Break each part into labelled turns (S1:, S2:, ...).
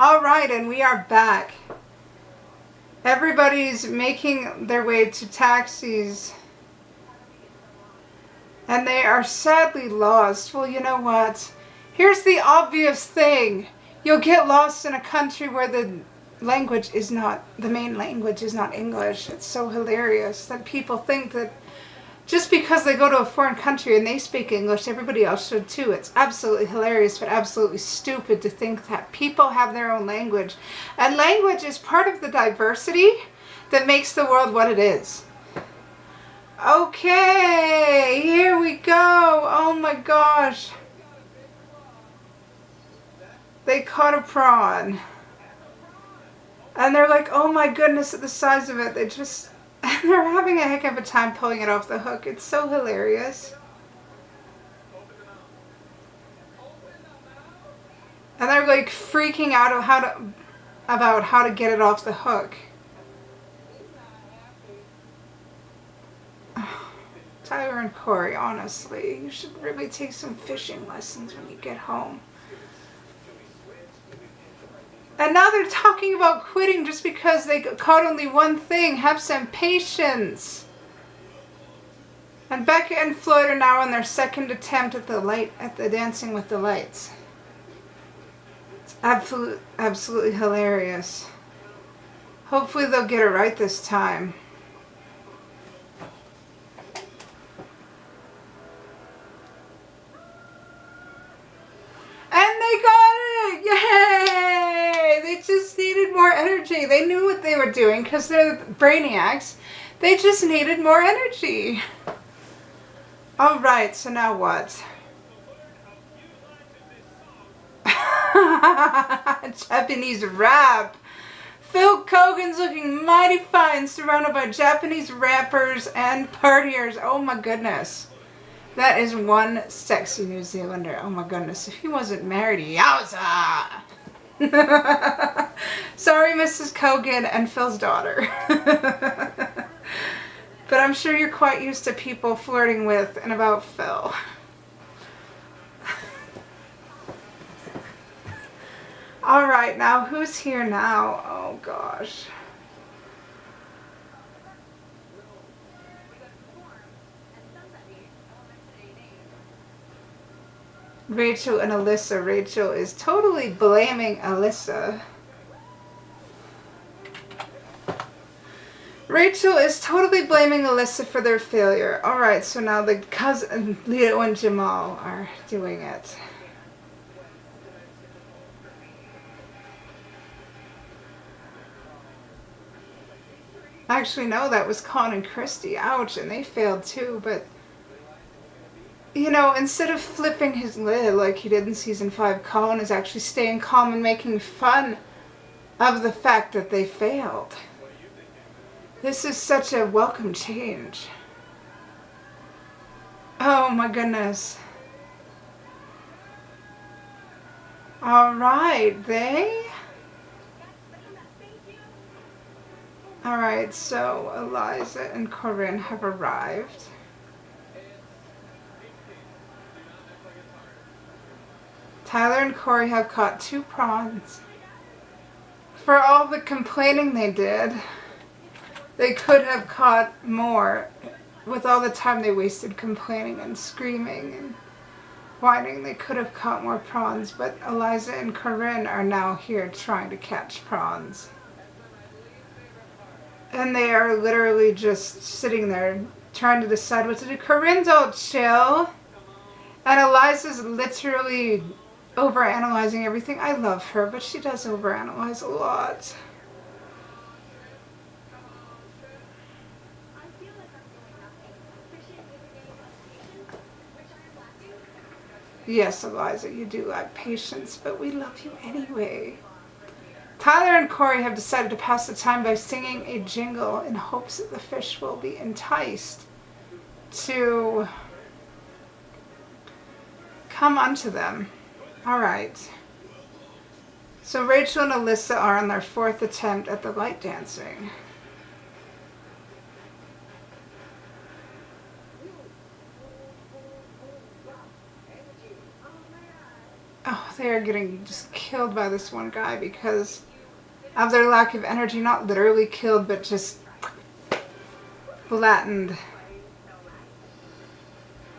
S1: All right, and we are back. Everybody's making their way to taxis, and they are sadly lost. Well, you know what? Here's the obvious thing. You'll get lost in a country where the main language is not English. It's so hilarious that people think that just because they go to a foreign country and they speak English, everybody else should too. It's absolutely hilarious, but absolutely stupid to think that people have their own language. And language is part of the diversity that makes the world what it is. Okay, here we go. Oh my gosh. They caught a prawn. And they're like, oh my goodness, at the size of it. They're having a heck of a time pulling it off the hook. It's so hilarious. And they're like freaking out about how to get it off the hook. Tyler and Corey, honestly, you should really take some fishing lessons when you get home. And now they're talking about quitting just because they caught only one thing. Have some patience. And Becca and Floyd are now on their second attempt at the Dancing with the Lights. It's absolutely hilarious. Hopefully they'll get it right this time. And they got it! Yay! They just needed more energy. They knew what they were doing because they're brainiacs. They just needed more energy. Alright, so now what? Japanese rap. Phil Kogan's looking mighty fine, surrounded by Japanese rappers and partiers. Oh my goodness. That is one sexy New Zealander. Oh my goodness. If he wasn't married, yowza! Sorry, Mrs. Kogan and Phil's daughter. But I'm sure you're quite used to people flirting with and about Phil. Alright, now who's here now? Oh gosh. Rachel and Alyssa. Rachel is totally blaming Alyssa. Rachel is totally blaming Alyssa for their failure. Alright, so now the cousin, Leo and Jamal are doing it. Actually, no, that was Colin and Christy. Ouch, and they failed too, but you know, instead of flipping his lid like he did in season 5, Colin is actually staying calm and making fun of the fact that they failed. This is such a welcome change. Oh my goodness. Alright, Alright, so Eliza and Corinne have arrived. Tyler and Corey have caught 2 prawns. For all the complaining they did, they could have caught more. With all the time they wasted complaining and screaming and whining, they could have caught more prawns, but Eliza and Corinne are now here trying to catch prawns. And they are literally just sitting there trying to decide what to do. Corinne's all chill, and Eliza's literally overanalyzing everything. I love her, but she does overanalyze a lot. Yes, Eliza, you do lack patience, but we love you anyway. Tyler and Corey have decided to pass the time by singing a jingle in hopes that the fish will be enticed to come unto them. Alright. So Rachel and Alyssa are on their 4th attempt at the light dancing. Oh, they are getting just killed by this one guy because of their lack of energy. Not literally killed, but just flattened.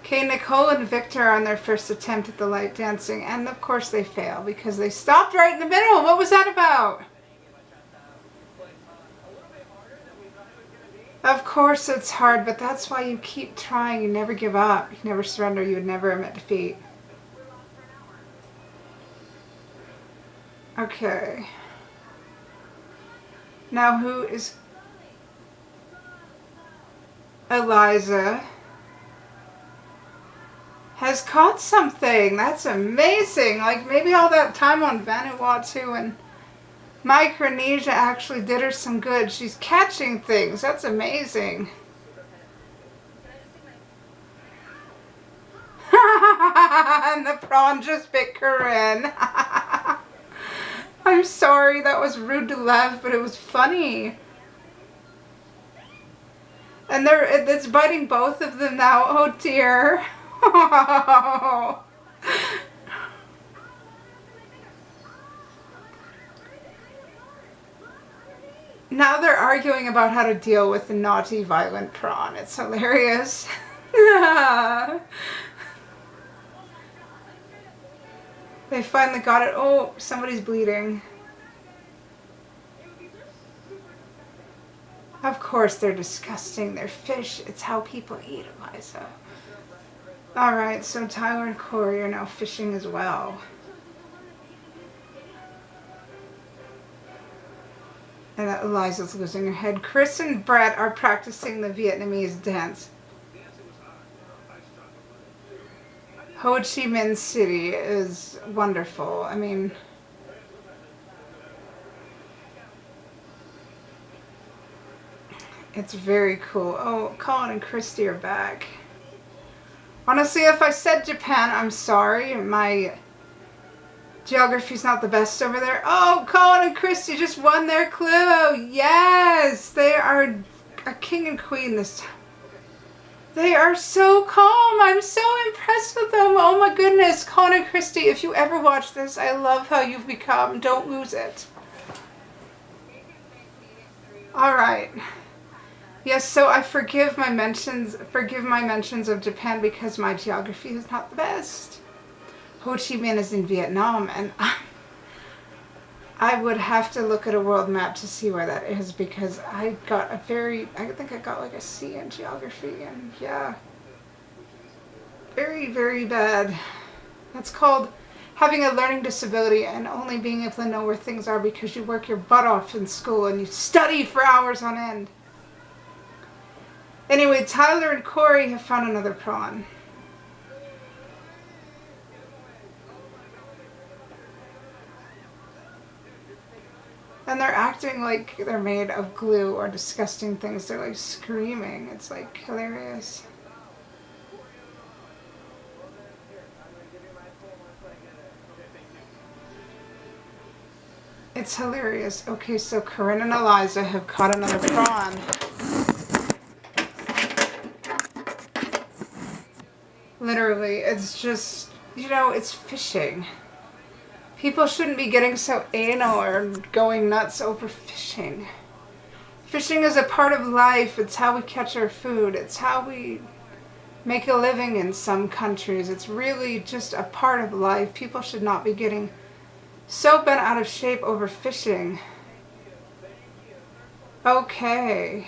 S1: Okay, Nicole and Victor are on their first attempt at the light dancing, and of course they fail because they stopped right in the middle. What was that about? Of course it's hard, but that's why you keep trying. You never give up. You never surrender. You would never admit defeat. Okay. Now who is... Eliza has caught something. That's amazing. Like, maybe all that time on Vanuatu and Micronesia actually did her some good. She's catching things. That's amazing. And the prawn just bit Corinne. I'm sorry, that was rude to laugh, but it was funny. And it's biting both of them now. Oh dear. Now they're arguing about how to deal with the naughty, violent prawn. It's hilarious. They finally got it. Oh, somebody's bleeding. Of course they're disgusting. They're fish. It's how people eat, Eliza. Alright, so Tyler and Corey are now fishing as well. And Eliza's losing her head. Chris and Brett are practicing the Vietnamese dance. Ho Chi Minh City is wonderful. I mean, it's very cool. Oh, Colin and Christy are back. Honestly, if I said Japan, I'm sorry. My geography's not the best over there. Oh, Colin and Christy just won their clue. Yes, they are a king and queen this time. They are so calm. I'm so impressed with them. Oh my goodness. Colin and Christy, if you ever watch this, I love how you've become. Don't lose it. Alright. Yes, so I forgive my mentions of Japan because my geography is not the best. Ho Chi Minh is in Vietnam, and I would have to look at a world map to see where that is because I think I got like a C in geography, and yeah. Very, very bad. That's called having a learning disability and only being able to know where things are because you work your butt off in school and you study for hours on end. Anyway, Tyler and Corey have found another prawn. And they're acting like they're made of glue or disgusting things. They're like screaming. It's like hilarious. It's hilarious. Okay, so Corinne and Eliza have caught another prawn. Literally, it's just, you know, it's fishing. People shouldn't be getting so anal or going nuts over fishing. Fishing is a part of life. It's how we catch our food. It's how we make a living in some countries. It's really just a part of life. People should not be getting so bent out of shape over fishing. Okay.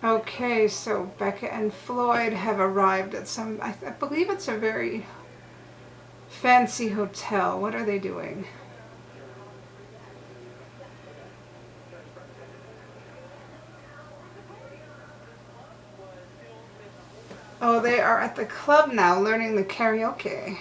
S1: Okay, so Becca and Floyd have arrived at some, I believe it's a very fancy hotel. What are they doing? Oh, they are at the club now learning the karaoke.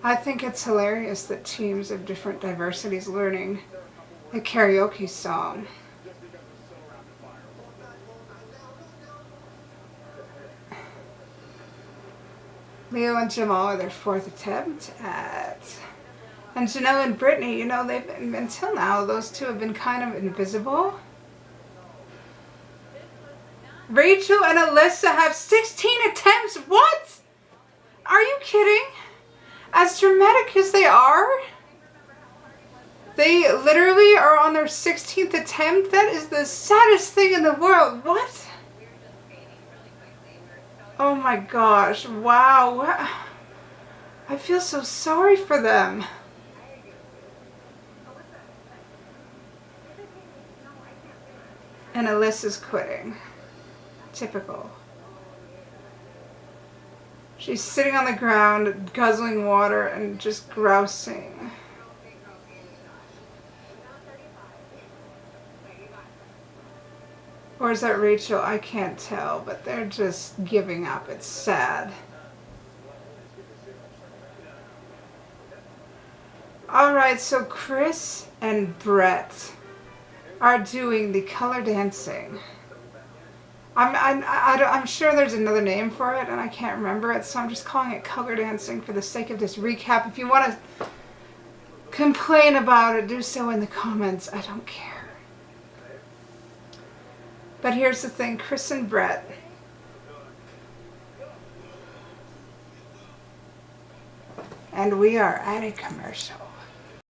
S1: I think it's hilarious that teams of different diversities learning a karaoke song. Leo and Jamal are their 4th attempt at... And Janelle and Brittany, you know, they've been, until now, those two have been kind of invisible. Rachel and Alyssa have 16 attempts. What? Are you kidding? As dramatic as they are, they literally are on their 16th attempt. That is the saddest thing in the world. What? Oh my gosh. Wow. I feel so sorry for them. And Alyssa's quitting. Typical. She's sitting on the ground, guzzling water and just grousing. Or is that Rachel? I can't tell, but they're just giving up. It's sad. Alright, so Chris and Brett are doing the color dancing. I'm sure there's another name for it, and I can't remember it, so I'm just calling it color dancing for the sake of this recap. If you want to complain about it, do so in the comments. I don't care. But here's the thing, Chris and Brett. And we are at a commercial.